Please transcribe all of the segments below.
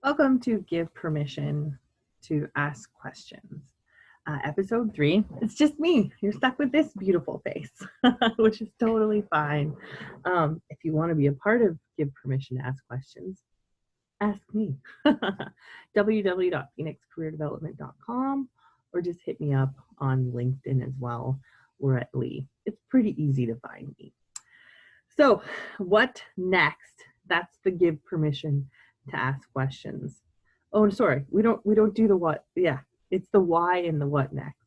Welcome to Give Permission to Ask Questions. Episode 3, it's just me. You're stuck with this beautiful face, which is totally fine. If you want to be a part of Give Permission to Ask Questions, ask me. www.phoenixcareerdevelopment.com, or just hit me up on LinkedIn as well, Laurette Lee. It's pretty easy to find me. So what next? That's the Give Permission to ask questions. Oh, sorry, we don't do the what. Yeah, it's the why and the what next.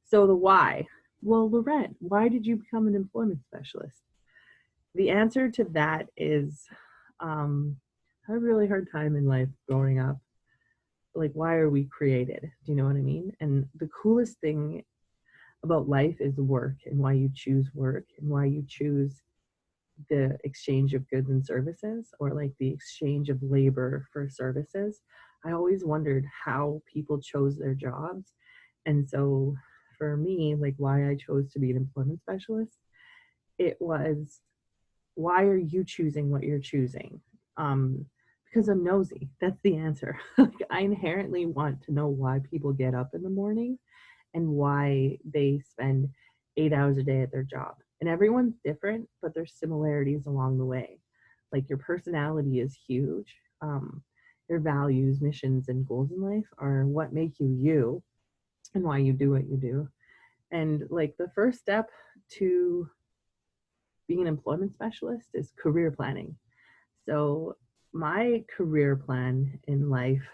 So the why. Well, Laurette, why did you become an employment specialist? The answer to that is I had a really hard time in life growing up. Like, why are we created? Do you know what I mean? And the coolest thing about life is work, and why you choose work, and why you choose the exchange of goods and services, or like the exchange of labor for services. I always wondered how people chose their jobs. And so for me, like, why I chose to be an employment specialist, it was, why are you choosing what you're choosing? Because I'm nosy. That's the answer. Like, I inherently want to know why people get up in the morning and why they spend 8 hours a day at their job. And everyone's different, but there's similarities along the way. Like, your personality is huge. Your values, missions, and goals in life are what make you you and why you do what you do. And like, the first step to being an employment specialist is career planning. So my career plan in life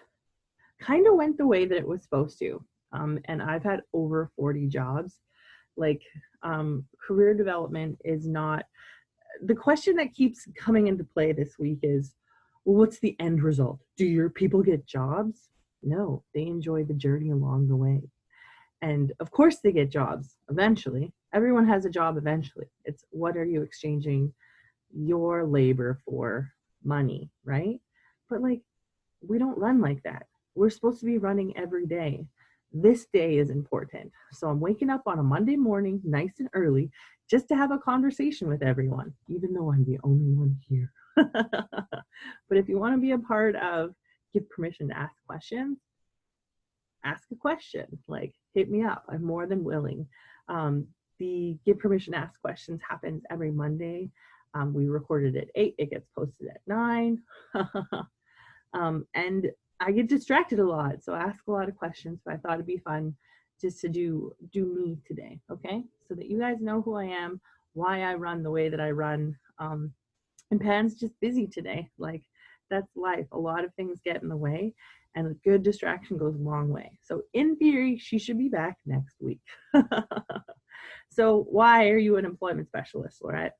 kind of went the way that it was supposed to. And I've had over 40 jobs. Like, career development is not, the question that keeps coming into play this week is, well, what's the end result? Do your people get jobs? No, they enjoy the journey along the way. And of course they get jobs eventually. Everyone has a job eventually. It's, what are you exchanging your labor for? Money, right? But like, we don't run like that. We're supposed to be running every day. This day is important. So I'm waking up on a Monday morning, nice and early, just to have a conversation with everyone, even though I'm the only one here. But if you want to be a part of Give Permission to Ask Questions, ask a question. Like, hit me up. I'm more than willing. The Give Permission to Ask Questions happens every Monday. We recorded at 8. It gets posted at 9. And I get distracted a lot, so I ask a lot of questions, but I thought it'd be fun just to do me today, okay? So that you guys know who I am, why I run the way that I run. And Pan's just busy today. Like, that's life. A lot of things get in the way, and a good distraction goes a long way. So in theory, she should be back next week. So why are you an employment specialist, Laurette?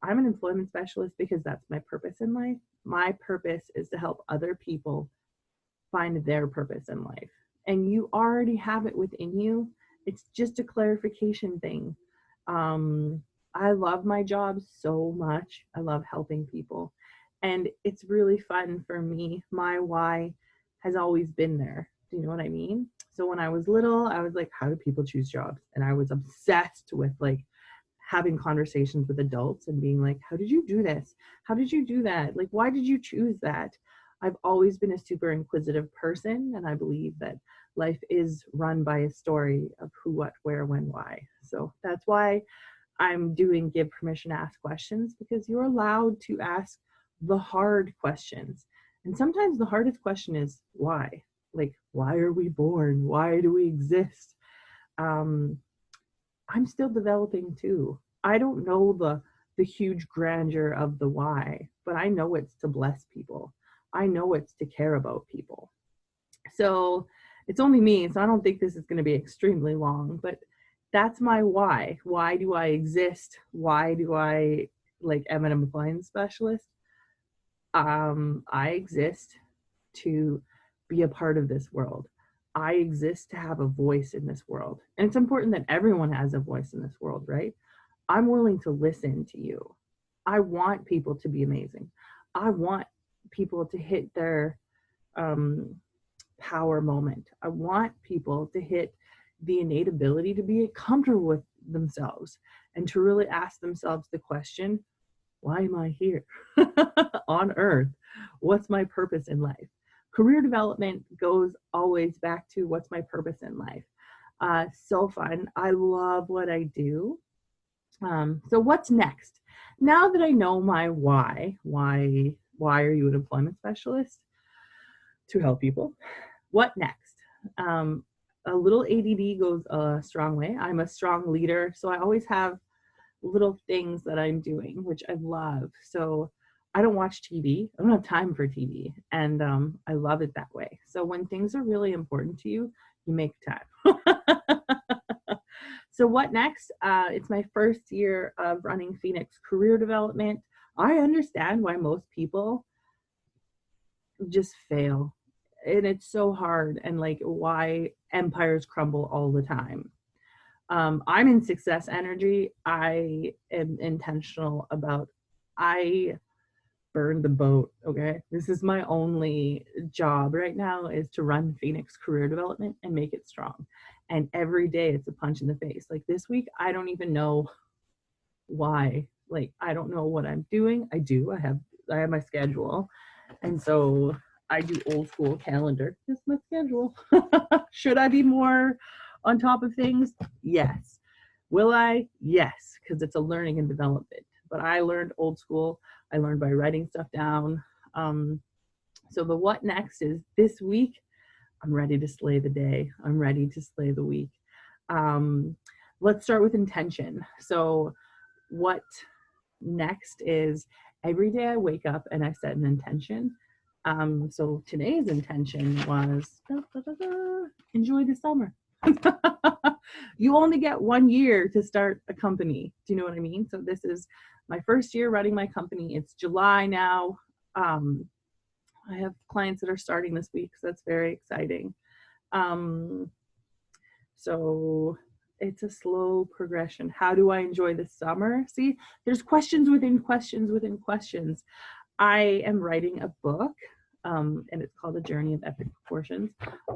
I'm an employment specialist because that's my purpose in life. My purpose is to help other people find their purpose in life. And you already have it within you. It's just a clarification thing. I love my job so much. I love helping people. And it's really fun for me. My why has always been there. Do you know what I mean? So when I was little, I was like, how do people choose jobs? And I was obsessed with like having conversations with adults and being like, how did you do this? How did you do that? Like, why did you choose that? I've always been a super inquisitive person, and I believe that life is run by a story of who, what, where, when, why. So that's why I'm doing Give Permission to Ask Questions, because you're allowed to ask the hard questions. And sometimes the hardest question is why? Like, why are we born? Why do we exist? I'm still developing too. I don't know the huge grandeur of the why, but I know it's to bless people. I know it's to care about people. So it's only me, so I don't think this is going to be extremely long, but that's my why. Why do I exist? Why do I am an employment specialist? I exist to be a part of this world. I exist to have a voice in this world. And it's important that everyone has a voice in this world, right? I'm willing to listen to you. I want people to be amazing. I want people to hit their power moment. I want people to hit the innate ability to be comfortable with themselves and to really ask themselves the question, why am I here on earth? What's my purpose in life? career development goes always back to what's my purpose in life. So fun. I love what I do. So what's next? Now that I know my why are you an employment specialist? To help people. What next? A little ADD goes a strong way. I'm a strong leader, so I always have little things that I'm doing, which I love. So I don't watch TV. I don't have time for TV, and I love it that way. So when things are really important to you, you make time. So what next? It's my first year of running Phoenix Career Development. I understand why most people just fail, and it's so hard, and like why empires crumble all the time. I'm in success energy. I am intentional about, I burn the boat. Okay, this is my only job right now, is to run Phoenix Career Development and make it strong. And every day it's a punch in the face. Like this week, I don't even know why. Like I don't know what I'm doing. I have my schedule, and so I do old school calendar. This is my schedule. Should I be more on top of things? Yes. Will I? Yes, because it's a learning and development. But I learned old school. I learned by writing stuff down. So the what next is this week, I'm ready to slay the day. I'm ready to slay the week. Let's start with intention. So what next is every day I wake up and I set an intention. So today's intention was enjoy the summer. You only get 1 year to start a company. Do you know what I mean? So this is my first year running my company. It's July now. I have clients that are starting this week, so that's very exciting. So it's a slow progression. How do I enjoy the summer? See, there's questions within questions within questions. I am writing a book, and it's called A Journey of Epic Proportions.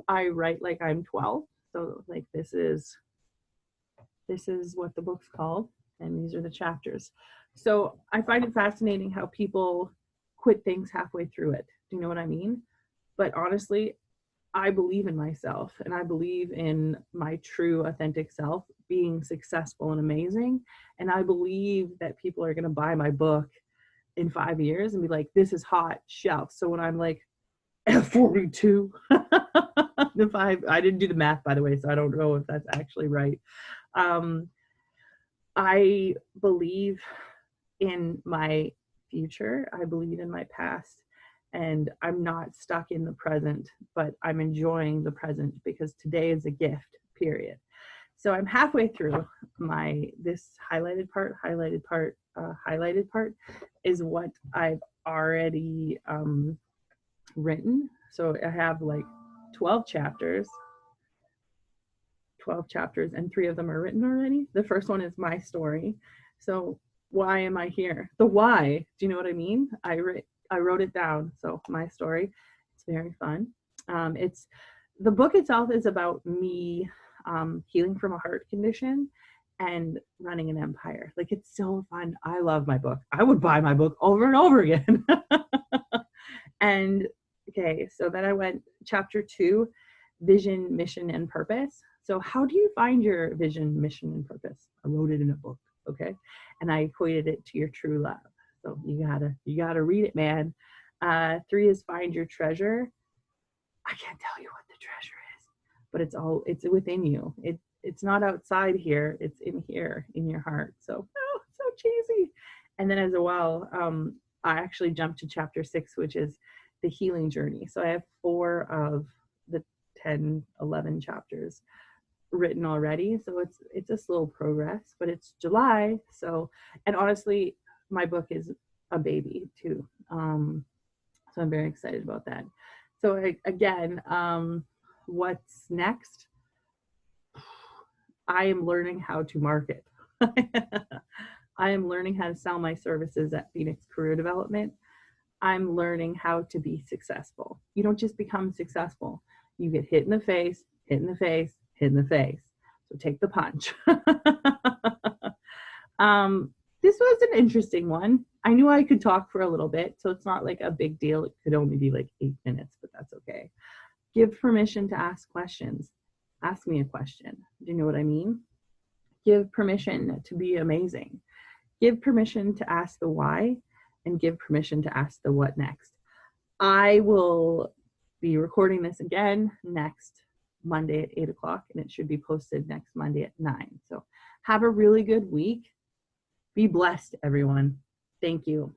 I write like I'm 12. So like this is what the book's called, and these are the chapters. So I find it fascinating how people quit things halfway through it. Do you know what I mean? But honestly, I believe in myself, and I believe in my true authentic self being successful and amazing. And I believe that people are going to buy my book in 5 years and be like, this is hot shelf. So when I'm like at 42, I didn't do the math, by the way, so I don't know if that's actually right. I believe in my future. I believe in my past, and I'm not stuck in the present, but I'm enjoying the present because today is a gift, period. So I'm halfway through this highlighted part is what I've already written. So I have like 12 chapters, and 3 of them are written already. The first one is my story. So why am I here? The why, do you know what I mean? I wrote it down. So my story, it's very fun. The book itself is about me healing from a heart condition and running an empire. Like it's so fun. I love my book. I would buy my book over and over again. And okay, so then I went chapter 2, vision, mission, and purpose. So how do you find your vision, mission, and purpose? I wrote it in a book, okay? And I equated it to your true love. So you gotta read it, man. 3 is find your treasure. I can't tell you what the treasure is, but it's within you. It's not outside here, it's in here, in your heart. So, so cheesy. And then as well, I actually jumped to chapter 6, which is the healing journey. So I have 4 of the 10, 11 chapters written already. So it's a slow progress, but it's July. So, and honestly, my book is a baby too. So I'm very excited about that. So again, what's next? I am learning how to market. I am learning how to sell my services at Phoenix Career Development. I'm learning how to be successful. You don't just become successful. You get hit in the face, hit in the face, hit in the face. So take the punch. This was an interesting one. I knew I could talk for a little bit, so it's not like a big deal. It could only be like 8 minutes, but that's okay. Give permission to ask questions. Ask me a question. Do you know what I mean? Give permission to be amazing. Give permission to ask the why, and give permission to ask the what next. I will be recording this again next Monday at 8 o'clock, and it should be posted next Monday at 9. So have a really good week. Be blessed, everyone. Thank you.